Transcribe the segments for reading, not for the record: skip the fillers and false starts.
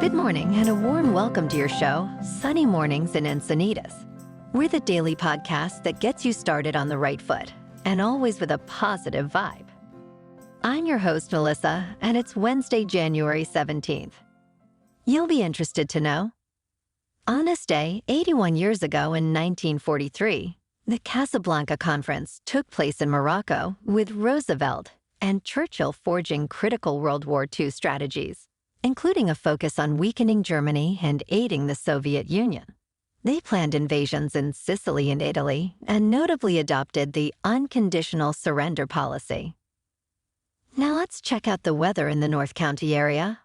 Good morning and a warm welcome to your show, Sunny Mornings in Encinitas. We're the daily podcast that gets you started on the right foot and always with a positive vibe. I'm your host, Melissa, and it's Wednesday, January 17th. You'll be interested to know. On this day, 81 years ago in 1943, the Casablanca Conference took place in Morocco with Roosevelt and Churchill forging critical World War II strategies, including a focus on weakening Germany and aiding the Soviet Union. They planned invasions in Sicily and Italy and notably adopted the unconditional surrender policy. Now let's check out the weather in the North County area.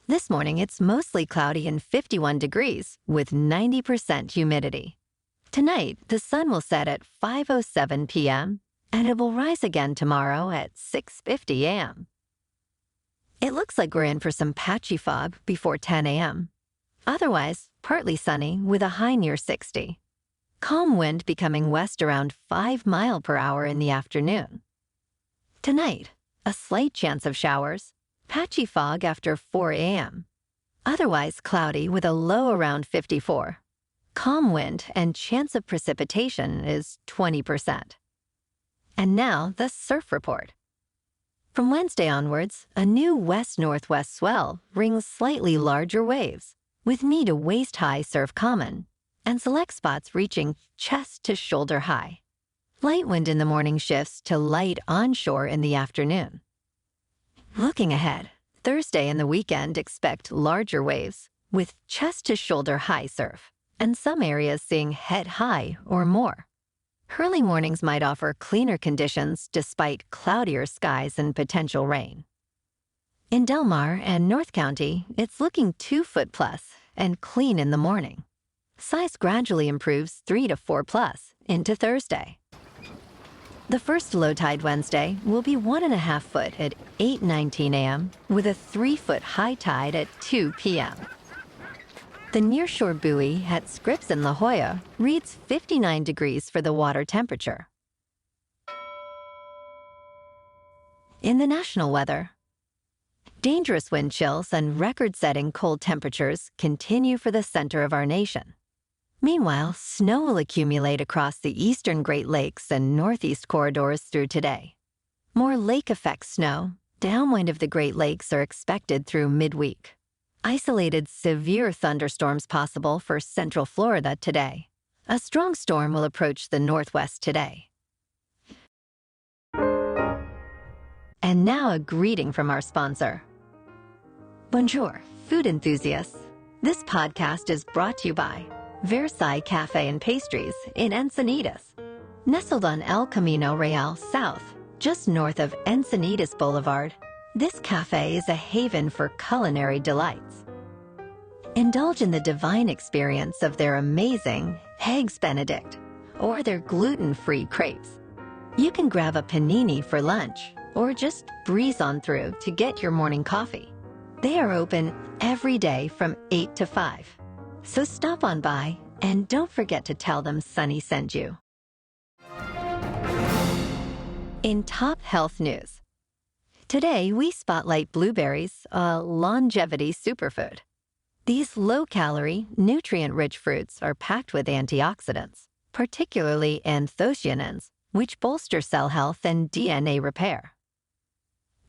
This morning, it's mostly cloudy and 51 degrees with 90% humidity. Tonight, the sun will set at 5:07 p.m., and it will rise again tomorrow at 6:50 a.m. It looks like we're in for some patchy fog before 10 a.m. Otherwise, partly sunny with a high near 60. Calm wind becoming west around 5 miles per hour in the afternoon. Tonight, a slight chance of showers, patchy fog after 4 a.m. Otherwise cloudy with a low around 54. Calm wind and chance of precipitation is 20%. And now, the surf report. From Wednesday onwards, a new west-northwest swell brings slightly larger waves, with knee to waist-high surf common, and select spots reaching chest to shoulder high. Light wind in the morning shifts to light onshore in the afternoon. Looking ahead, Thursday and the weekend expect larger waves, with chest to shoulder high surf, and some areas seeing head high or more. Early mornings might offer cleaner conditions despite cloudier skies and potential rain. In Del Mar and North County, it's looking 2 foot plus and clean in the morning. Size gradually improves 3 to 4 plus into Thursday. The first low tide Wednesday will be 1.5 foot at 8:19 a.m. with a 3 foot high tide at 2 p.m. The nearshore buoy at Scripps in La Jolla reads 59 degrees for the water temperature. In the national weather, dangerous wind chills and record-setting cold temperatures continue for the center of our nation. Meanwhile, snow will accumulate across the eastern Great Lakes and northeast corridors through today. More lake-effect snow, downwind of the Great Lakes are expected through midweek. Isolated severe thunderstorms possible for central Florida today. A strong storm will approach the northwest today. And now a greeting from our sponsor. Bonjour, food enthusiasts. This podcast is brought to you by Versailles Cafe and Pastries in Encinitas. Nestled on El Camino Real South, just north of Encinitas Boulevard, this cafe is a haven for culinary delights. Indulge in the divine experience of their amazing Eggs Benedict or their gluten-free crepes. You can grab a panini for lunch or just breeze on through to get your morning coffee. They are open every day from 8 to 5. So stop on by and don't forget to tell them Sunny sent you. In top health news, today, we spotlight blueberries, a longevity superfood. These low-calorie, nutrient-rich fruits are packed with antioxidants, particularly anthocyanins, which bolster cell health and DNA repair.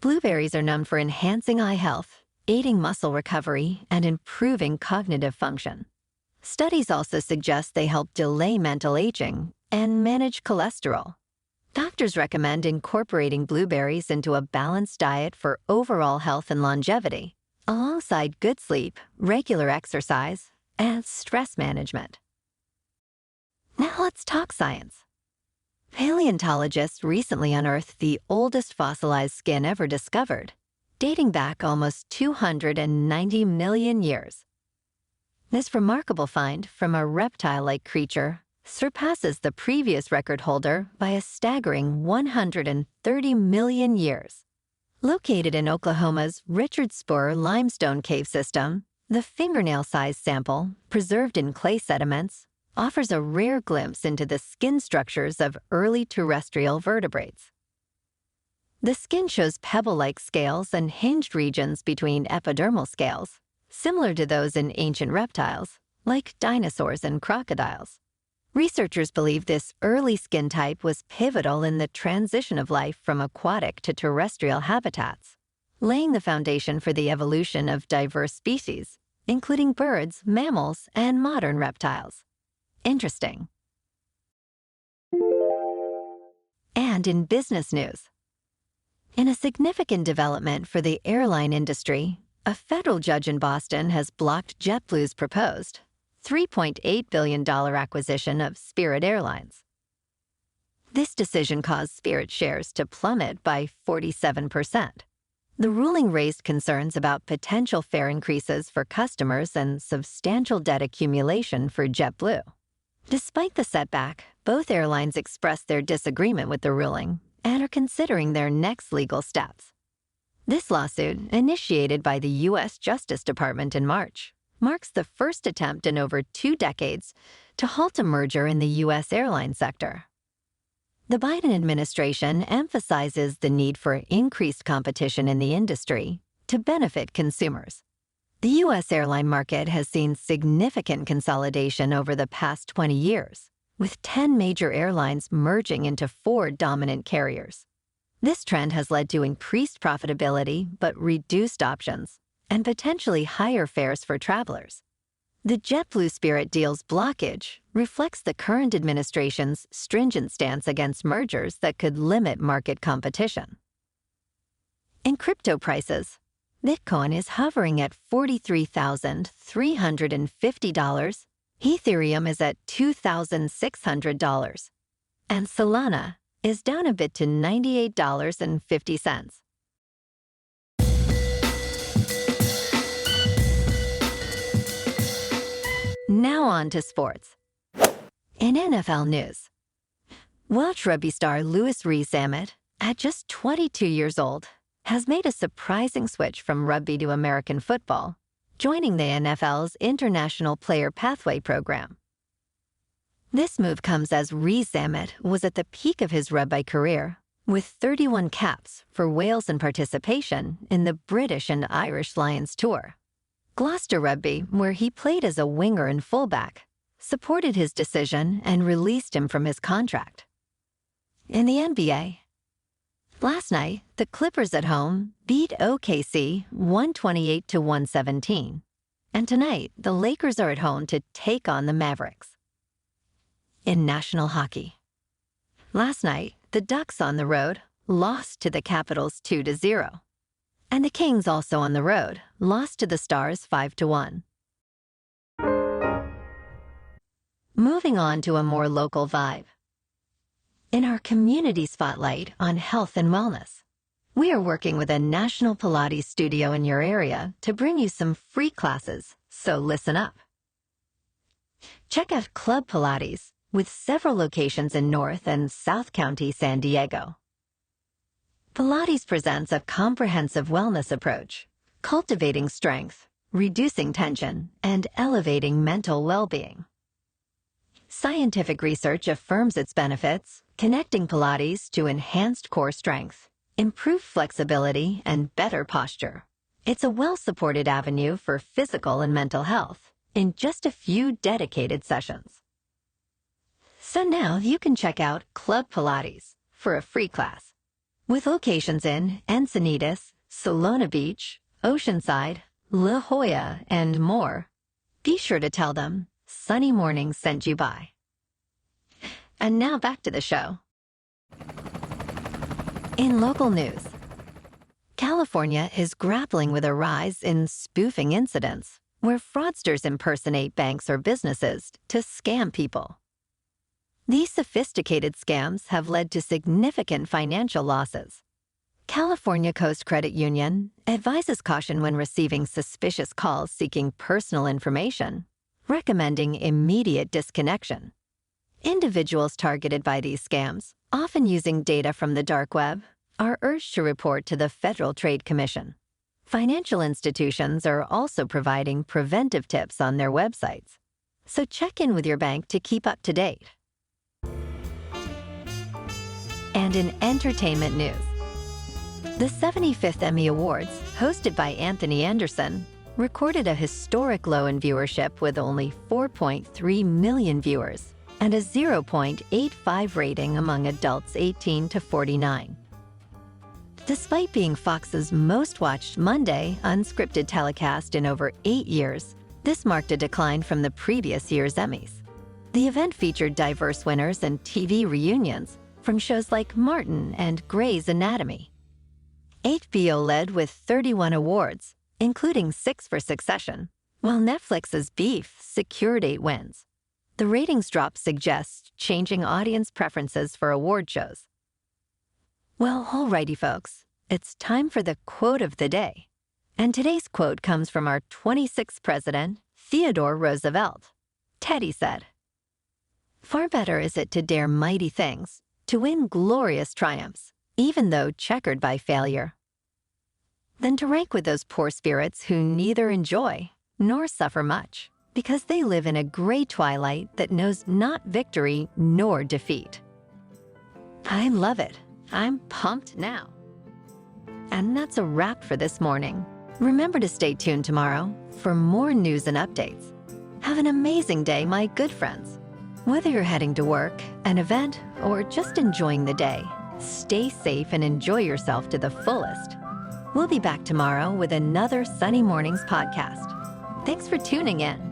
Blueberries are known for enhancing eye health, aiding muscle recovery, and improving cognitive function. Studies also suggest they help delay mental aging and manage cholesterol. Doctors recommend incorporating blueberries into a balanced diet for overall health and longevity, alongside good sleep, regular exercise, and stress management. Now let's talk science. Paleontologists recently unearthed the oldest fossilized skin ever discovered, dating back almost 290 million years. This remarkable find from a reptile-like creature surpasses the previous record holder by a staggering 130 million years. Located in Oklahoma's Richard Spur limestone cave system, the fingernail-sized sample, preserved in clay sediments, offers a rare glimpse into the skin structures of early terrestrial vertebrates. The skin shows pebble-like scales and hinged regions between epidermal scales, similar to those in ancient reptiles, like dinosaurs and crocodiles. Researchers believe this early skin type was pivotal in the transition of life from aquatic to terrestrial habitats, laying the foundation for the evolution of diverse species, including birds, mammals, and modern reptiles. Interesting. And in business news, in a significant development for the airline industry, a federal judge in Boston has blocked JetBlue's proposed $3.8 billion acquisition of Spirit Airlines. This decision caused Spirit shares to plummet by 47%. The ruling raised concerns about potential fare increases for customers and substantial debt accumulation for JetBlue. Despite the setback, both airlines expressed their disagreement with the ruling and are considering their next legal steps. This lawsuit, initiated by the U.S. Justice Department in March, marks the first attempt in over 2 decades to halt a merger in the U.S. airline sector. The Biden administration emphasizes the need for increased competition in the industry to benefit consumers. The U.S. airline market has seen significant consolidation over the past 20 years, with 10 major airlines merging into 4 dominant carriers. This trend has led to increased profitability but reduced options and potentially higher fares for travelers. The JetBlue Spirit deal's blockage reflects the current administration's stringent stance against mergers that could limit market competition. In crypto prices, Bitcoin is hovering at $43,350, Ethereum is at $2,600, and Solana is down a bit to $98.50. Now on to sports. In NFL news, Welsh rugby star Louis Rees-Zammit, at just 22 years old, has made a surprising switch from rugby to American football, joining the NFL's International Player Pathway program. This move comes as Rees-Zammit was at the peak of his rugby career, with 31 caps for Wales and participation in the British and Irish Lions Tour. Gloucester Rugby, where he played as a winger and fullback, supported his decision and released him from his contract. In the NBA, last night, the Clippers at home beat OKC 128-117, and tonight the Lakers are at home to take on the Mavericks. In national hockey, last night the Ducks on the road lost to the Capitals 2-0. And the Kings, also on the road, lost to the Stars 5-1. Moving on to a more local vibe. In our community spotlight on health and wellness, we are working with a national Pilates studio in your area to bring you some free classes, so listen up. Check out Club Pilates, with several locations in North and South County, San Diego. Pilates presents a comprehensive wellness approach, cultivating strength, reducing tension, and elevating mental well-being. Scientific research affirms its benefits, connecting Pilates to enhanced core strength, improved flexibility, and better posture. It's a well-supported avenue for physical and mental health in just a few dedicated sessions. So now you can check out Club Pilates for a free class. With locations in Encinitas, Solana Beach, Oceanside, La Jolla, and more, be sure to tell them Sunny Mornings sent you by. And now back to the show. In local news, California is grappling with a rise in spoofing incidents where fraudsters impersonate banks or businesses to scam people. These sophisticated scams have led to significant financial losses. California Coast Credit Union advises caution when receiving suspicious calls seeking personal information, recommending immediate disconnection. Individuals targeted by these scams, often using data from the dark web, are urged to report to the Federal Trade Commission. Financial institutions are also providing preventive tips on their websites, so check in with your bank to keep up to date. And in entertainment news, the 75th Emmy Awards, hosted by Anthony Anderson, recorded a historic low in viewership with only 4.3 million viewers and a 0.85 rating among adults 18 to 49. Despite being Fox's most watched Monday unscripted telecast in over 8 years, this marked a decline from the previous year's Emmys. The event featured diverse winners and TV reunions from shows like Martin and Grey's Anatomy. HBO led with 31 awards, including 6 for Succession, while Netflix's Beef secured 8 wins. The ratings drop suggests changing audience preferences for award shows. Well, alrighty, folks, it's time for the quote of the day. And today's quote comes from our 26th president, Theodore Roosevelt. Teddy said, "Far better is it to dare mighty things, to win glorious triumphs, even though checkered by failure, than to rank with those poor spirits who neither enjoy nor suffer much, because they live in a gray twilight that knows not victory nor defeat." I love it. I'm pumped now. And that's a wrap for this morning. Remember to stay tuned tomorrow for more news and updates. Have an amazing day, my good friends. Whether you're heading to work, an event, or just enjoying the day, stay safe and enjoy yourself to the fullest. We'll be back tomorrow with another Sunny Mornings podcast. Thanks for tuning in.